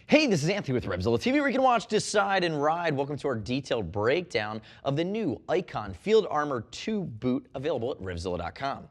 Hey, this is Anthony with RevZilla TV, where you can watch, decide, and ride. Welcome to our detailed breakdown of the new Icon Field Armor 2 boot available at RevZilla.com.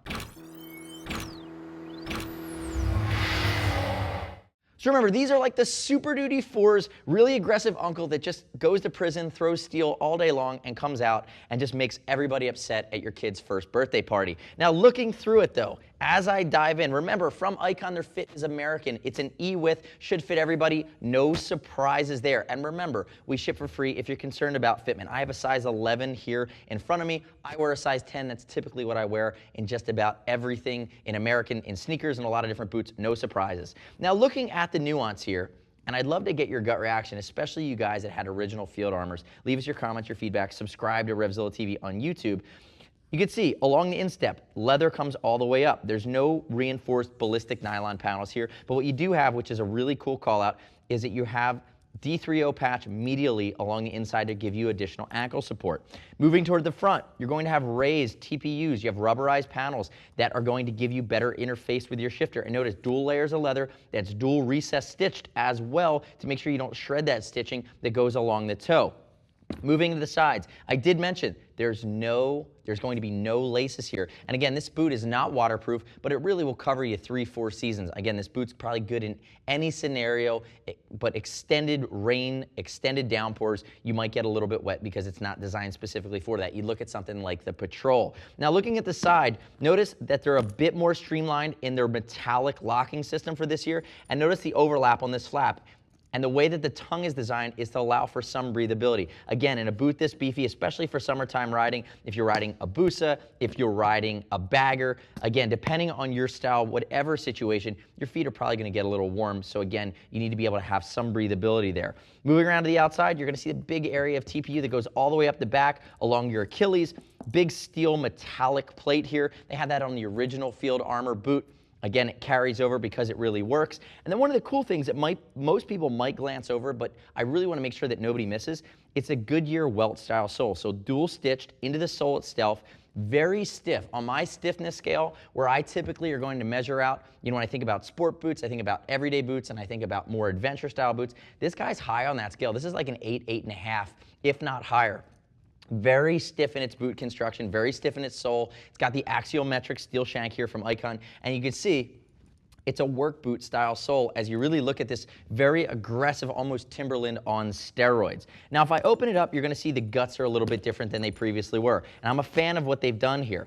So remember, these are like the Super Duty 4's really aggressive uncle that just goes to prison, throws steel all day long, and comes out and just makes everybody upset at your kid's first birthday party. Now, looking through it though, as I dive in, remember, from Icon, their fit is American. It's an E-width, should fit everybody, no surprises there. And remember, we ship for free if you're concerned about fitment. I have a size 11 here in front of me. I wear a size 10. That's typically what I wear in just about everything in American, in sneakers and a lot of different boots, no surprises. Now, looking at the nuance here, and I'd love to get your gut reaction, especially you guys that had original field armors. Leave us your comments, your feedback, subscribe to RevZilla TV on YouTube. You can see along the instep, leather comes all the way up. There's no reinforced ballistic nylon panels here, but what you do have, which is a really cool call out, is that you have D3O patch medially along the inside to give you additional ankle support. Moving toward the front, you're going to have raised TPUs. You have rubberized panels that are going to give you better interface with your shifter. And notice dual layers of leather that's dual recess stitched as well to make sure you don't shred that stitching that goes along the toe. Moving to the sides, I did mention there's going to be no laces here. And again, this boot is not waterproof, but it really will cover you 3-4 seasons. Again, this boot's probably good in any scenario, but extended rain, extended downpours, you might get a little bit wet because it's not designed specifically for that. You look at something like the Patrol. Now, looking at the side, notice that they're a bit more streamlined in their metallic locking system for this year. And notice the overlap on this flap. And the way that the tongue is designed is to allow for some breathability. Again, in a boot this beefy, especially for summertime riding, if you're riding a Busa, if you're riding a bagger, again, depending on your style, whatever situation, your feet are probably gonna get a little warm. So again, you need to be able to have some breathability there. Moving around to the outside, you're gonna see a big area of TPU that goes all the way up the back along your Achilles. Big steel metallic plate here. They had that on the original Field Armor boot. Again, it carries over because it really works. And then one of the cool things that most people might glance over, but I really want to make sure that nobody misses, it's a Goodyear welt style sole. So dual stitched into the sole itself, very stiff. On my stiffness scale, where I typically are going to measure out, you know, when I think about sport boots, I think about everyday boots, and I think about more adventure style boots. This guy's high on that scale. This is like an 8, 8.5, if not higher. Very stiff in its boot construction, very stiff in its sole. It's got the axiometric steel shank here from Icon, and you can see it's a work boot style sole as you really look at this very aggressive, almost Timberland on steroids. Now, if I open it up, you're gonna see the guts are a little bit different than they previously were. And I'm a fan of what they've done here.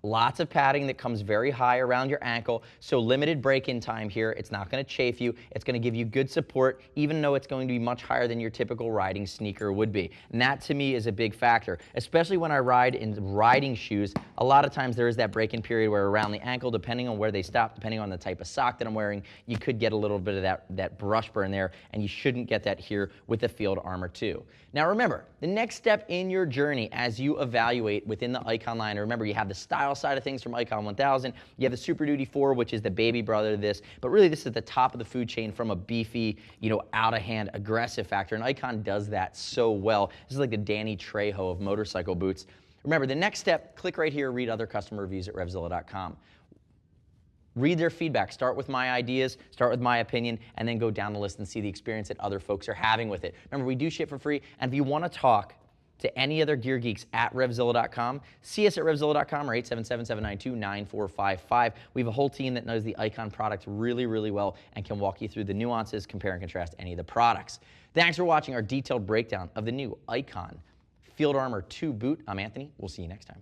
Lots of padding that comes very high around your ankle, so limited break-in time here. It's not going to chafe you. It's going to give you good support, even though it's going to be much higher than your typical riding sneaker would be. And that, to me, is a big factor, especially when I ride in riding shoes. A lot of times there is that break-in period where around the ankle, depending on where they stop, depending on the type of sock that I'm wearing, you could get a little bit of that brush burn there, and you shouldn't get that here with the Field Armor 2. Now remember, the next step in your journey as you evaluate within the Icon line, remember you have the style side of things from Icon 1000, you have the Super Duty 4, which is the baby brother to this, but really this is the top of the food chain from a beefy, you know, out-of-hand aggressive factor, and Icon does that so well. This is like the Danny Trejo of motorcycle boots. Remember, the next step, click right here, read other customer reviews at RevZilla.com. Read their feedback. Start with my ideas, start with my opinion, and then go down the list and see the experience that other folks are having with it. Remember, we do ship for free, and if you want to talk to any other gear geeks at RevZilla.com, see us at RevZilla.com or 877-792-9455. We have a whole team that knows the Icon product really, really well and can walk you through the nuances, compare and contrast any of the products. Thanks for watching our detailed breakdown of the new Icon Field Armor 2 boot. I'm Anthony. We'll see you next time.